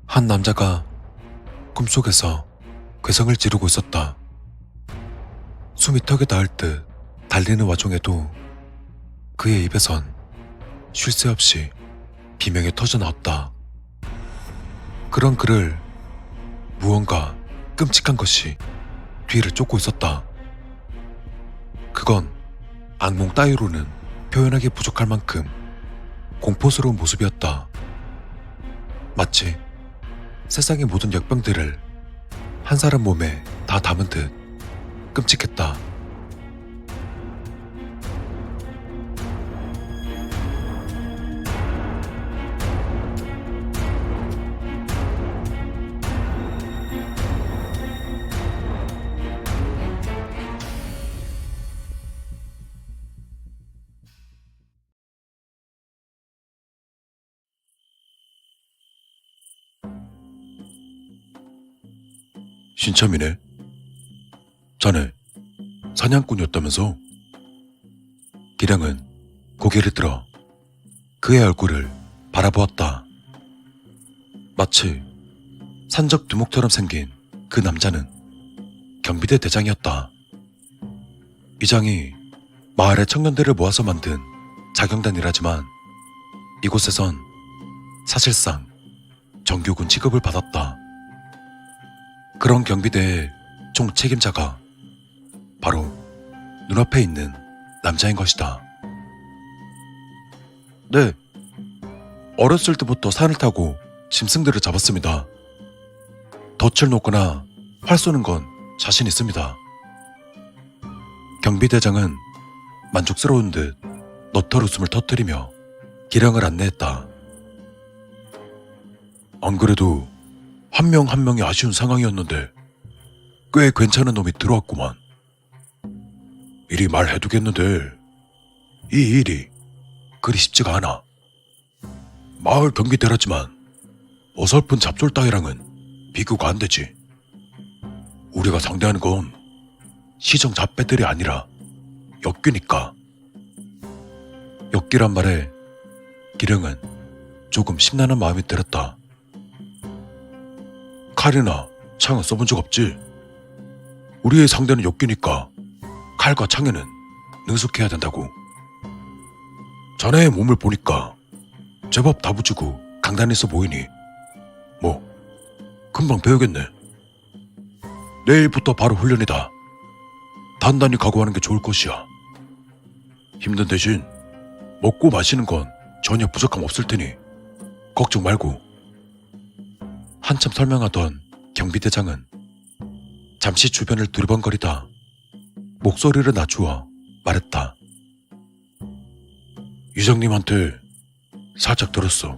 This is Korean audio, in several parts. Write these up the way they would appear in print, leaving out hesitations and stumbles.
한 남자가 꿈속에서 괴성을 지르고 있었다. 숨이 턱에 닿을 듯 달리는 와중에도 그의 입에선 쉴 새 없이 비명이 터져 나왔다. 그런 그를 무언가 끔찍한 것이 뒤를 쫓고 있었다. 그건 악몽 따위로는 표현하기 부족할 만큼 공포스러운 모습이었다. 마치 세상의 모든 역병들을 한 사람 몸에 다 담은 듯 끔찍했다. 신참이네. 자네 사냥꾼이었다면서? 기량은 고개를 들어 그의 얼굴을 바라보았다. 마치 산적 두목처럼 생긴 그 남자는 경비대 대장이었다. 이 장이 마을의 청년들을 모아서 만든 자경단이라지만 이곳에선 사실상 정규군 취급을 받았다. 그런 경비대의 총책임자가 바로 눈앞에 있는 남자인 것이다. 네, 어렸을 때부터 산을 타고 짐승들을 잡았습니다. 덫을 놓거나 활 쏘는 건 자신 있습니다. 경비대장은 만족스러운 듯 너털 웃음을 터뜨리며 기량을 안내했다. 안 그래도 한 명 한 명이 아쉬운 상황이었는데 꽤 괜찮은 놈이 들어왔구만. 이리 말해두겠는데 이 일이 그리 쉽지가 않아. 마을 경비대라지만 어설픈 잡졸 따위랑은 비교가 안 되지. 우리가 상대하는 건 시정 잡배들이 아니라 역귀니까. 역귀란 말에 기령은 조금 심란한 마음이 들었다. 칼이나 창은 써본 적 없지? 우리의 상대는 역귀니까 칼과 창에는 능숙해야 된다고. 자네의 몸을 보니까 제법 다부지고 강단에 있어 보이니 뭐 금방 배우겠네. 내일부터 바로 훈련이다. 단단히 각오하는 게 좋을 것이야. 힘든 대신 먹고 마시는 건 전혀 부족함 없을 테니 걱정 말고. 한참 설명하던 경비대장은 잠시 주변을 두리번거리다 목소리를 낮추어 말했다. 이장님한테 살짝 들었어.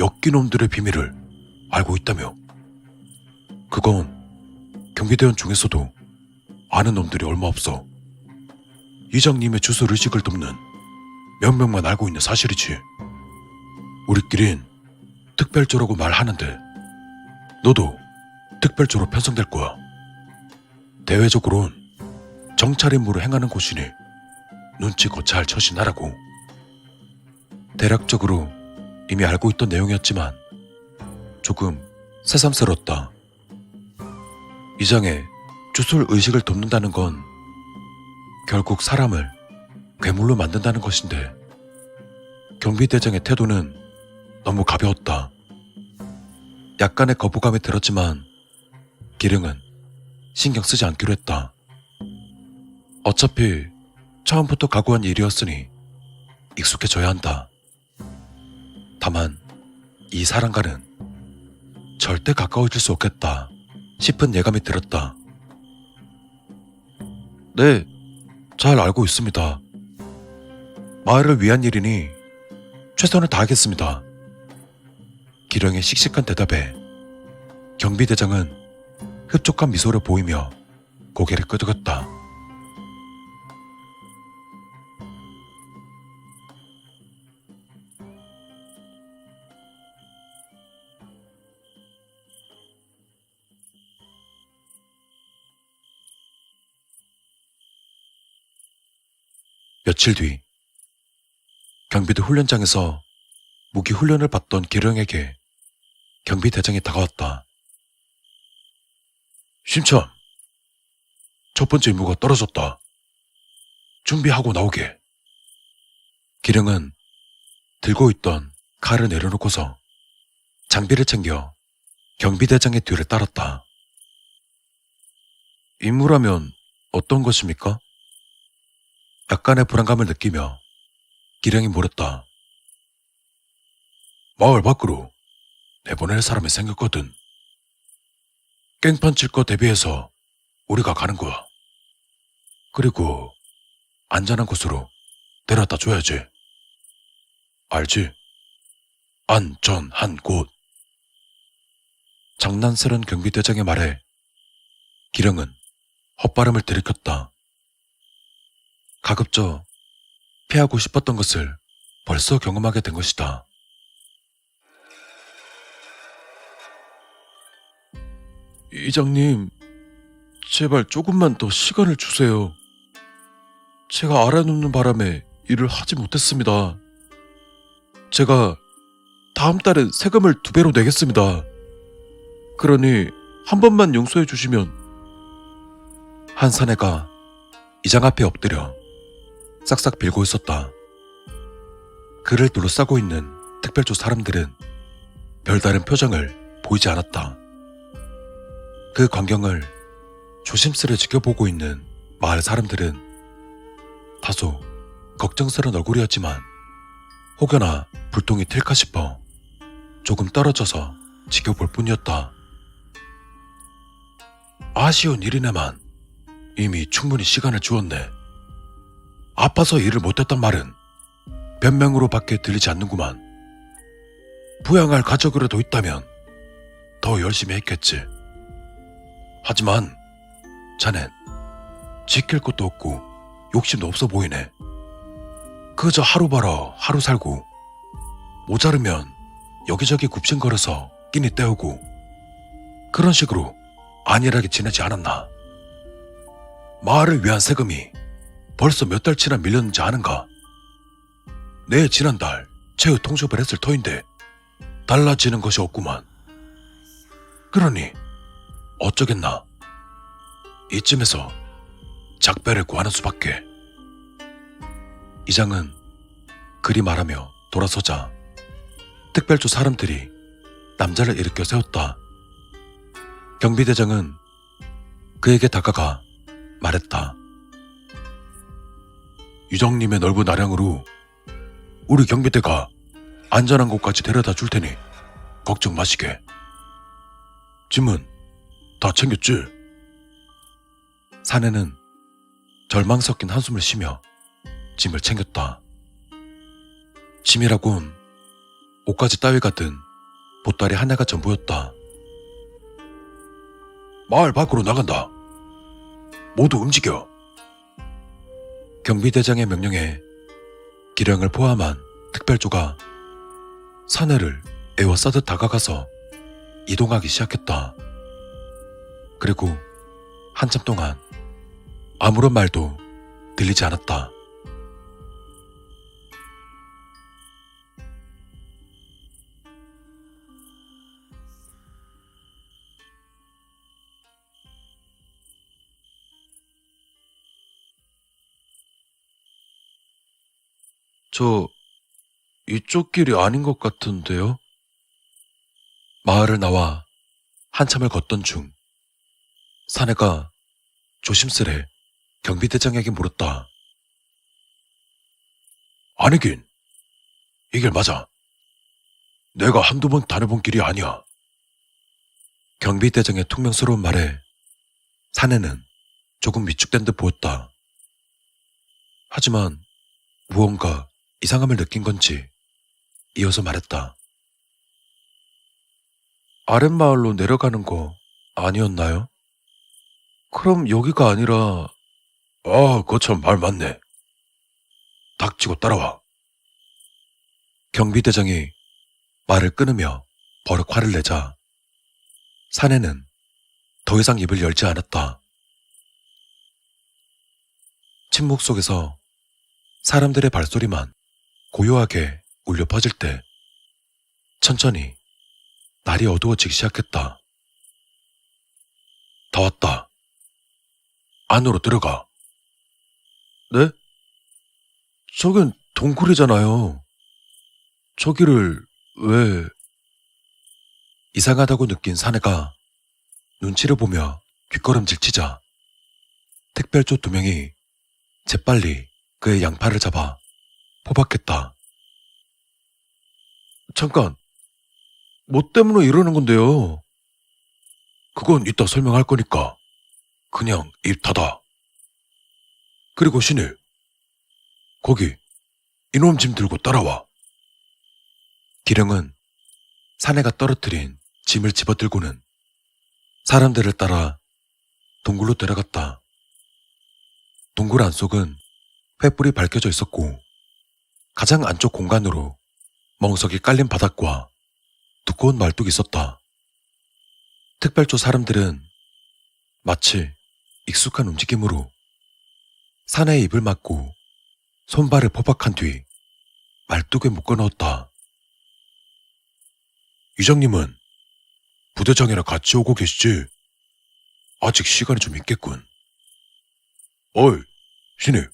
역기놈들의 비밀을 알고 있다며. 그건 경비대원 중에서도 아는 놈들이 얼마 없어. 이장님의 주술 의식을 돕는 몇 명만 알고 있는 사실이지. 우리끼린 특별조라고 말하는데 너도 특별조로 편성될 거야. 대외적으론 정찰 임무를 행하는 곳이니 눈치 거쳐할 처신하라고. 대략적으로 이미 알고 있던 내용이었지만 조금 새삼스러웠다. 이장의 주술 의식을 돕는다는 건 결국 사람을 괴물로 만든다는 것인데 경비대장의 태도는 너무 가벼웠다. 약간의 거부감이 들었지만 기령은 신경 쓰지 않기로 했다. 어차피 처음부터 각오한 일이었으니 익숙해져야 한다. 다만 이 사람과는 절대 가까워질 수 없겠다 싶은 예감이 들었다. 네, 잘 알고 있습니다. 마을을 위한 일이니 최선을 다하겠습니다. 기령의 씩씩한 대답에 경비대장은 흡족한 미소를 보이며 고개를 끄덕였다. 며칠 뒤 경비대 훈련장에서 무기 훈련을 받던 기령에게 경비대장이 다가왔다. 심참, 첫 번째 임무가 떨어졌다. 준비하고 나오게. 기령은 들고 있던 칼을 내려놓고서 장비를 챙겨 경비대장의 뒤를 따랐다. 임무라면 어떤 것입니까? 약간의 불안감을 느끼며 기령이 물었다. 마을 밖으로 내보낼 사람이 생겼거든. 깽판 칠 거 대비해서 우리가 가는 거야. 그리고 안전한 곳으로 데려다 줘야지. 알지? 안전한 곳. 장난스런 경비대장의 말에 기령은 헛발음을 들이켰다. 가급적 피하고 싶었던 것을 벌써 경험하게 된 것이다. 이장님, 제발 조금만 더 시간을 주세요. 제가 알아놓는 바람에 일을 하지 못했습니다. 제가 다음 달에 세금을 2배로 내겠습니다. 그러니 한 번만 용서해 주시면. 한 사내가 이장 앞에 엎드려 싹싹 빌고 있었다. 그를 둘러싸고 있는 특별조 사람들은 별다른 표정을 보이지 않았다. 그 광경을 조심스레 지켜보고 있는 마을 사람들은 다소 걱정스러운 얼굴이었지만 혹여나 불똥이 튈까 싶어 조금 떨어져서 지켜볼 뿐이었다. 아쉬운 일이네만 이미 충분히 시간을 주었네. 아파서 일을 못했단 말은 변명으로밖에 들리지 않는구만. 부양할 가족이라도 있다면 더 열심히 했겠지. 하지만 자넨 지킬 것도 없고 욕심도 없어 보이네. 그저 하루 벌어 하루 살고 모자르면 여기저기 굽신거려서 끼니 때우고 그런 식으로 안일하게 지내지 않았나. 마을을 위한 세금이 벌써 몇 달치나 밀렸는지 아는가? 내 지난달 최후 통첩을 했을 터인데 달라지는 것이 없구만. 그러니 어쩌겠나. 이쯤에서 작별을 구하는 수밖에. 이장은 그리 말하며 돌아서자 특별조 사람들이 남자를 일으켜 세웠다. 경비대장은 그에게 다가가 말했다. 이장님의 넓은 아량으로 우리 경비대가 안전한 곳까지 데려다 줄 테니 걱정 마시게. 짐은 다 챙겼지? 사내는 절망 섞인 한숨을 쉬며 짐을 챙겼다. 짐이라곤 옷가지 따위가 든 보따리 하나가 전부였다. 마을 밖으로 나간다. 모두 움직여. 경비대장의 명령에 기령을 포함한 특별조가 사내를 에워싸듯 다가가서 이동하기 시작했다. 그리고 한참 동안 아무런 말도 들리지 않았다. 저 이쪽 길이 아닌 것 같은데요? 마을을 나와 한참을 걷던 중 사내가 조심스레 경비대장에게 물었다. 아니긴, 이 길 맞아. 내가 한두 번 다녀본 길이 아니야. 경비대장의 퉁명스러운 말에 사내는 조금 위축된 듯 보였다. 하지만 무언가 이상함을 느낀 건지 이어서 말했다. 아랫마을로 내려가는 거 아니었나요? 그럼 여기가 아니라... 거참 말 맞네. 닥치고 따라와. 경비대장이 말을 끊으며 버럭 화를 내자 사내는 더 이상 입을 열지 않았다. 침묵 속에서 사람들의 발소리만 고요하게 울려 퍼질 때 천천히 날이 어두워지기 시작했다. 다 왔다. 안으로 들어가. 네? 저긴 동굴이잖아요. 저기를 왜... 이상하다고 느낀 사내가 눈치를 보며 뒷걸음질 치자 특별조 2명이 재빨리 그의 양팔을 잡아 포박했다. 잠깐, 뭐 때문에 이러는 건데요? 그건 이따 설명할 거니까 그냥 입 닫아. 그리고 신일, 거기 이놈 짐 들고 따라와. 기령은 사내가 떨어뜨린 짐을 집어들고는 사람들을 따라 동굴로 데려갔다. 동굴 안속은 횃불이 밝혀져 있었고 가장 안쪽 공간으로 멍석이 깔린 바닥과 두꺼운 말뚝이 있었다. 특별조 사람들은 마치 익숙한 움직임으로 사내의 입을 막고 손발을 포박한 뒤 말뚝에 묶어 넣었다. 이장님은 부대장이랑 같이 오고 계시지? 아직 시간이 좀 있겠군. 어이, 신입.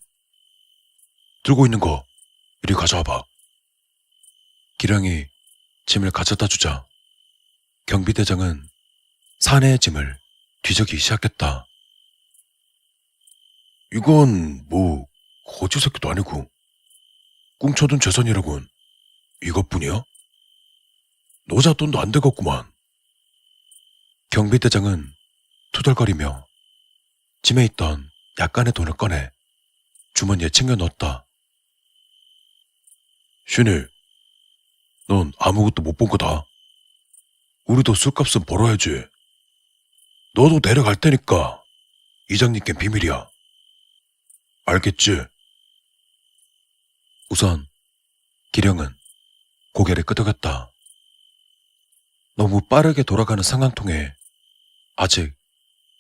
들고 있는 거 이리 가져와봐. 기령이 짐을 가져다 주자 경비대장은 사내의 짐을 뒤적이기 시작했다. 이건 뭐 거지 새끼도 아니고 꿍쳐둔 재산이라곤 이것뿐이야? 노잣돈도 안 되겠구만. 경비대장은 투덜거리며 짐에 있던 약간의 돈을 꺼내 주머니에 챙겨 넣었다. 신일, 넌 아무것도 못 본 거다. 우리도 술값은 벌어야지. 너도 내려갈 테니까 이장님께는 비밀이야. 알겠지? 우선 기령은 고개를 끄덕였다. 너무 빠르게 돌아가는 상황통에 아직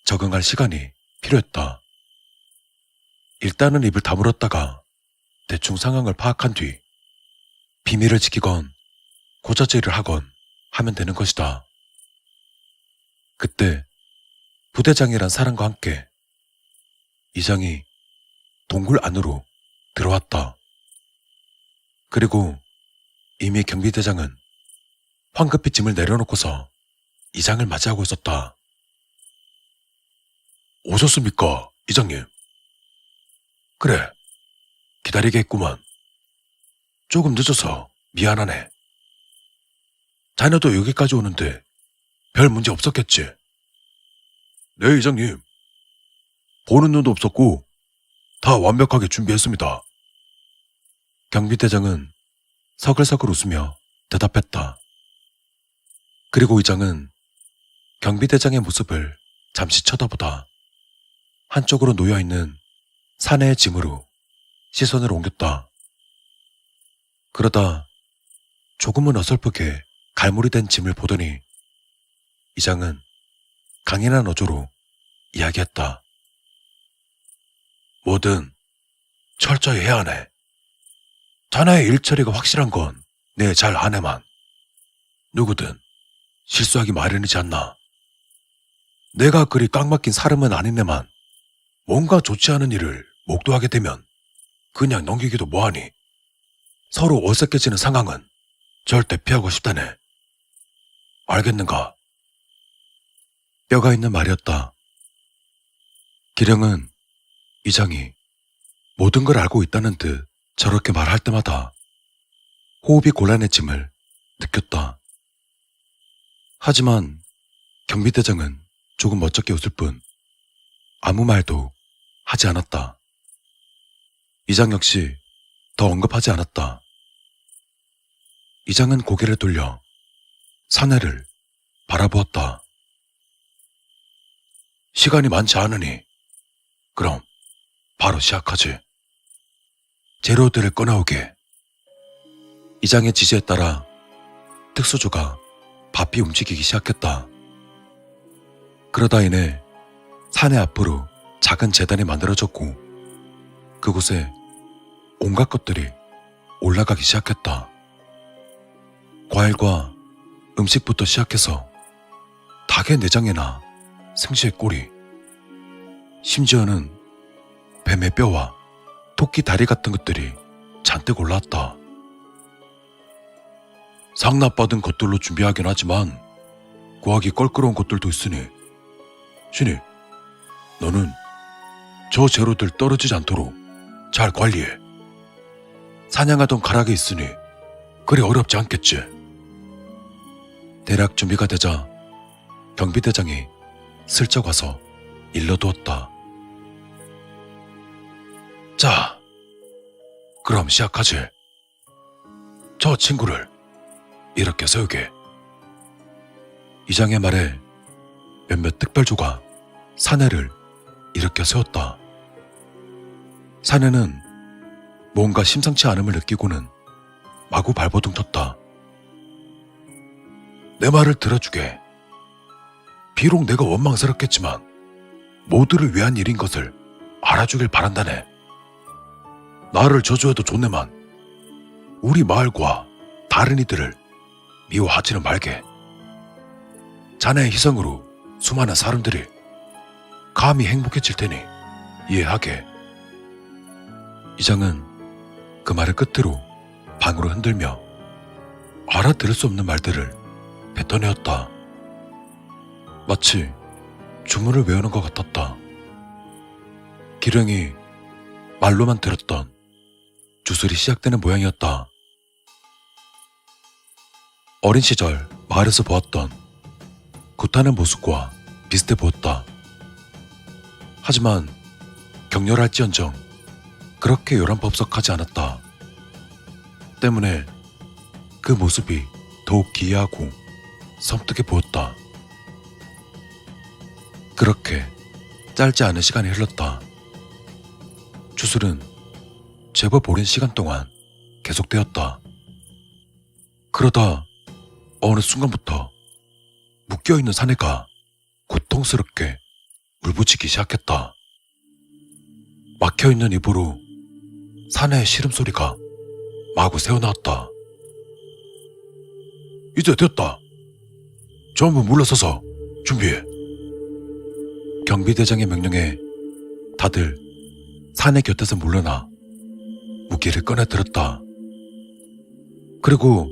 적응할 시간이 필요했다. 일단은 입을 다물었다가 대충 상황을 파악한 뒤 비밀을 지키건 고자질을 하건 하면 되는 것이다. 그때 부대장이란 사람과 함께 이장이 동굴 안으로 들어왔다. 그리고 이미 경비대장은 황급히 짐을 내려놓고서 이장을 맞이하고 있었다. 오셨습니까, 이장님? 그래, 기다리게 했구만. 조금 늦어서 미안하네. 자네도 여기까지 오는데 별 문제 없었겠지? 네, 이장님. 보는 눈도 없었고 다 완벽하게 준비했습니다. 경비대장은 서글서글 웃으며 대답했다. 그리고 이장은 경비대장의 모습을 잠시 쳐다보다 한쪽으로 놓여있는 사내의 짐으로 시선을 옮겼다. 그러다 조금은 어설프게 갈무리 된 짐을 보더니 이장은 강인한 어조로 이야기했다. 뭐든 철저히 해야 하네. 자네의 일처리가 확실한 건 내 잘 아네만. 누구든 실수하기 마련이지 않나. 내가 그리 깡막힌 사람은 아니네만 뭔가 좋지 않은 일을 목도하게 되면 그냥 넘기기도 뭐하니. 서로 어색해지는 상황은 절대 피하고 싶다네. 알겠는가? 뼈가 있는 말이었다. 기령은 이장이 모든 걸 알고 있다는 듯 저렇게 말할 때마다 호흡이 곤란해짐을 느꼈다. 하지만 경비대장은 조금 멋쩍게 웃을 뿐 아무 말도 하지 않았다. 이장 역시 더 언급하지 않았다. 이장은 고개를 돌려 사내를 바라보았다. 시간이 많지 않으니 그럼 바로 시작하지. 재료들을 꺼내오게. 이장의 지시에 따라 특수조가 바삐 움직이기 시작했다. 그러다 이내 사내 앞으로 작은 재단이 만들어졌고 그곳에 온갖 것들이 올라가기 시작했다. 과일과 음식부터 시작해서 닭의 내장이나 생쥐의 꼬리, 심지어는 뱀의 뼈와 토끼 다리 같은 것들이 잔뜩 올라왔다. 상납받은 것들로 준비하긴 하지만 구하기 껄끄러운 것들도 있으니 신이 너는 저 재료들 떨어지지 않도록 잘 관리해. 사냥하던 가락이 있으니 그리 어렵지 않겠지. 대략 준비가 되자 경비대장이 슬쩍 와서 일러두었다. 자, 그럼 시작하지. 저 친구를 이렇게 세우게. 이장의 말에 몇몇 특별조가 사내를 일으켜 세웠다. 사내는 뭔가 심상치 않음을 느끼고는 마구 발버둥 쳤다. 내 말을 들어주게. 비록 내가 원망스럽겠지만 모두를 위한 일인 것을 알아주길 바란다네. 나를 저주해도 좋네만 우리 마을과 다른 이들을 미워하지는 말게. 자네의 희생으로 수많은 사람들이 감히 행복해질 테니 이해하게. 이장은 그 말을 끝으로 방으로 흔들며 알아들을 수 없는 말들을 뱉어내었다. 마치 주문을 외우는 것 같았다. 기령이 말로만 들었던 주술이 시작되는 모양이었다. 어린 시절 마을에서 보았던 굿하는 모습과 비슷해 보였다. 하지만 격렬할지언정 그렇게 요란법석하지 않았다. 때문에 그 모습이 더욱 기이하고 섬뜩해 보였다. 그렇게 짧지 않은 시간이 흘렀다. 주술은 제법 오랜 시간 동안 계속되었다. 그러다 어느 순간부터 묶여있는 사내가 고통스럽게 울부짖기 시작했다. 막혀있는 입으로 사내의 시름소리가 마구 새어나왔다. 이제 됐다. 전부 물러서서 준비해. 경비대장의 명령에 다들 사내 곁에서 물러나 무기를 꺼내 들었다. 그리고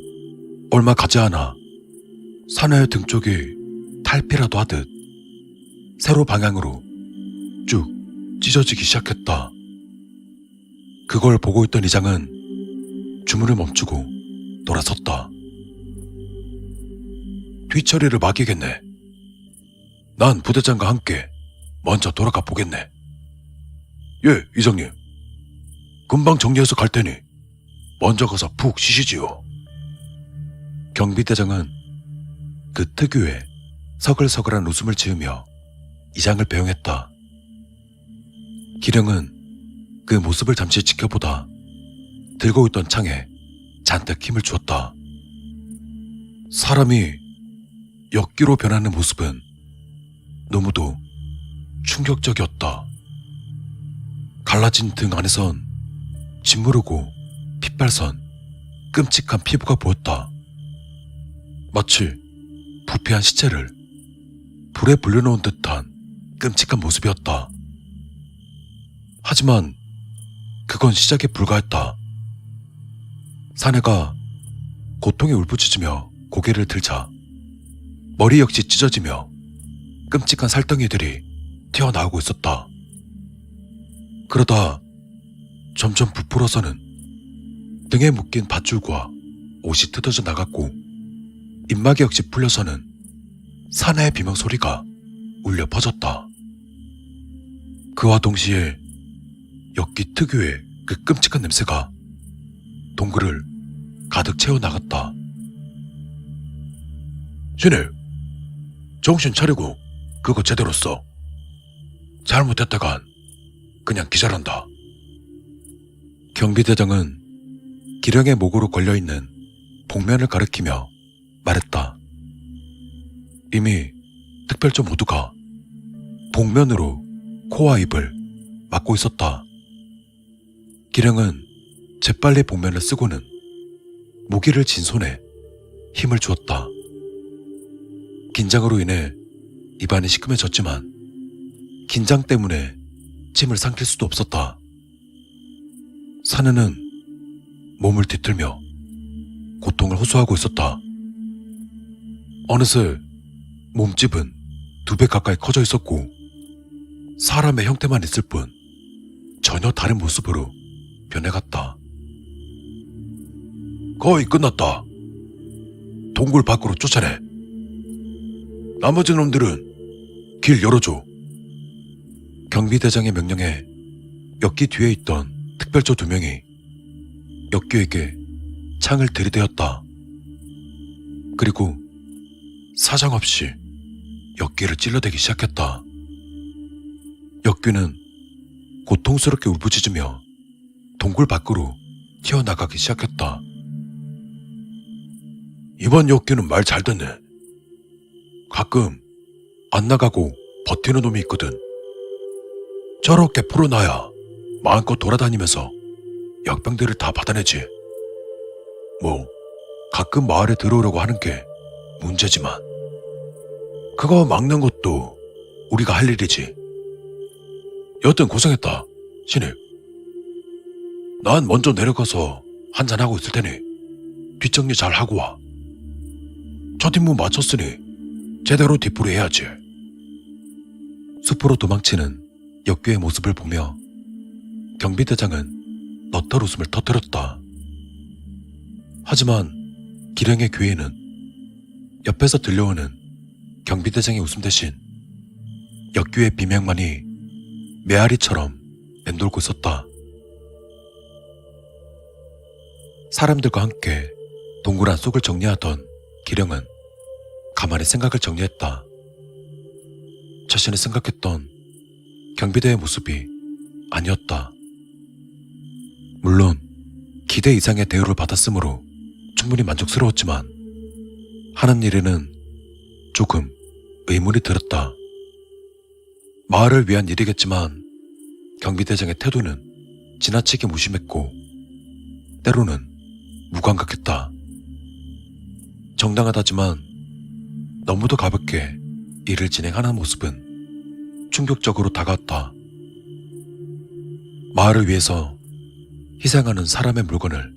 얼마 가지 않아 사내의 등 쪽이 탈피라도 하듯 세로 방향으로 쭉 찢어지기 시작했다. 그걸 보고 있던 이장은 주문을 멈추고 돌아섰다. 뒤처리를 막이겠네. 난 부대장과 함께 먼저 돌아가 보겠네. 예, 이장님. 금방 정리해서 갈 테니 먼저 가서 푹 쉬시지요. 경비대장은 그 특유의 서글서글한 웃음을 지으며 이장을 배웅했다. 기령은 그 모습을 잠시 지켜보다 들고 있던 창에 잔뜩 힘을 주었다. 사람이 역기로 변하는 모습은 너무도 충격적이었다. 갈라진 등 안에선 짓무르고 핏발선 끔찍한 피부가 보였다. 마치 부패한 시체를 불에 불려놓은 듯한 끔찍한 모습이었다. 하지만 그건 시작에 불과했다. 사내가 고통에 울부짖으며 고개를 들자 머리 역시 찢어지며 끔찍한 살덩이들이 튀어나오고 있었다. 그러다 점점 부풀어서는 등에 묶인 밧줄과 옷이 뜯어져 나갔고 입마개 역시 풀려서는 사내의 비명소리가 울려 퍼졌다. 그와 동시에 엽기 특유의 그 끔찍한 냄새가 동굴을 가득 채워나갔다. 신입, 정신 차리고 그거 제대로 써. 잘못했다간 그냥 기절한다. 경비대장은 기령의 목으로 걸려있는 복면을 가리키며 말했다. 이미 특별조 모두가 복면으로 코와 입을 막고 있었다. 기령은 재빨리 복면을 쓰고는 무기를 진 손에 힘을 주었다. 긴장으로 인해 입안이 시큼해졌지만 긴장 때문에 침을 삼킬 수도 없었다. 사내는 몸을 뒤틀며 고통을 호소하고 있었다. 어느새 몸집은 2배 가까이 커져 있었고 사람의 형태만 있을 뿐 전혀 다른 모습으로 변해갔다. 거의 끝났다. 동굴 밖으로 쫓아내. 나머지 놈들은 길 열어줘. 경비대장의 명령에 역기 뒤에 있던 특별조 2명이 역규에게 창을 들이대었다. 그리고 사정없이 역기를 찔러대기 시작했다. 역규는 고통스럽게 울부짖으며 동굴 밖으로 튀어나가기 시작했다. 이번 역규는 말 잘 듣네. 가끔 안 나가고 버티는 놈이 있거든. 저렇게 풀어놔야 마음껏 돌아다니면서 역병들을 다 받아내지. 뭐 가끔 마을에 들어오려고 하는 게 문제지만 그거 막는 것도 우리가 할 일이지. 여튼 고생했다, 신입. 난 먼저 내려가서 한잔하고 있을 테니 뒷정리 잘 하고 와. 첫 임무 마쳤으니 제대로 뒷풀이 해야지. 숲으로 도망치는 역규의 모습을 보며 경비대장은 너털 웃음을 터뜨렸다. 하지만 기령의 귀에는 옆에서 들려오는 경비대장의 웃음 대신 역규의 비명만이 메아리처럼 맴돌고 있었다. 사람들과 함께 동굴 안 속을 정리하던 기령은 가만히 생각을 정리했다. 자신이 생각했던 경비대의 모습이 아니었다. 물론 기대 이상의 대우를 받았으므로 충분히 만족스러웠지만 하는 일에는 조금 의문이 들었다. 마을을 위한 일이겠지만 경비대장의 태도는 지나치게 무심했고 때로는 무감각했다. 정당하다지만 너무도 가볍게 일을 진행하는 모습은 충격적으로 다가왔다. 마을을 위해서 희생하는 사람의 물건을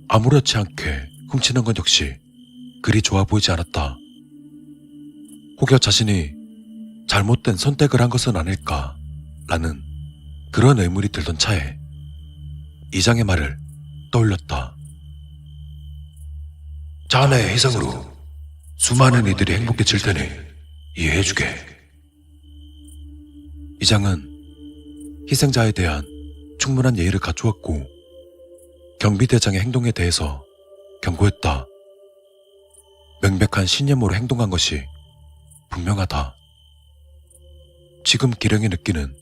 아무렇지 않게 훔치는 건 역시 그리 좋아 보이지 않았다. 혹여 자신이 잘못된 선택을 한 것은 아닐까라는 그런 의문이 들던 차에 이장의 말을 떠올렸다. 자네의 희생으로 수많은 이들이 행복해질 테니 이해해주게. 이장은 희생자에 대한 충분한 예의를 갖추었고 경비대장의 행동에 대해서 경고했다. 명백한 신념으로 행동한 것이 분명하다. 지금 기령이 느끼는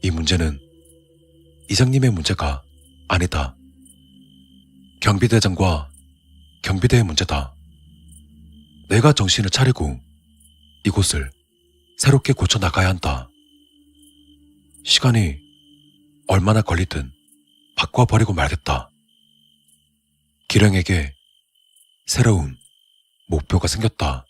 이 문제는 이장님의 문제가 아니다. 경비대장과 경비대의 문제다. 내가 정신을 차리고 이곳을 새롭게 고쳐나가야 한다. 시간이 얼마나 걸리든 바꿔버리고 말겠다. 기령에게 새로운 목표가 생겼다.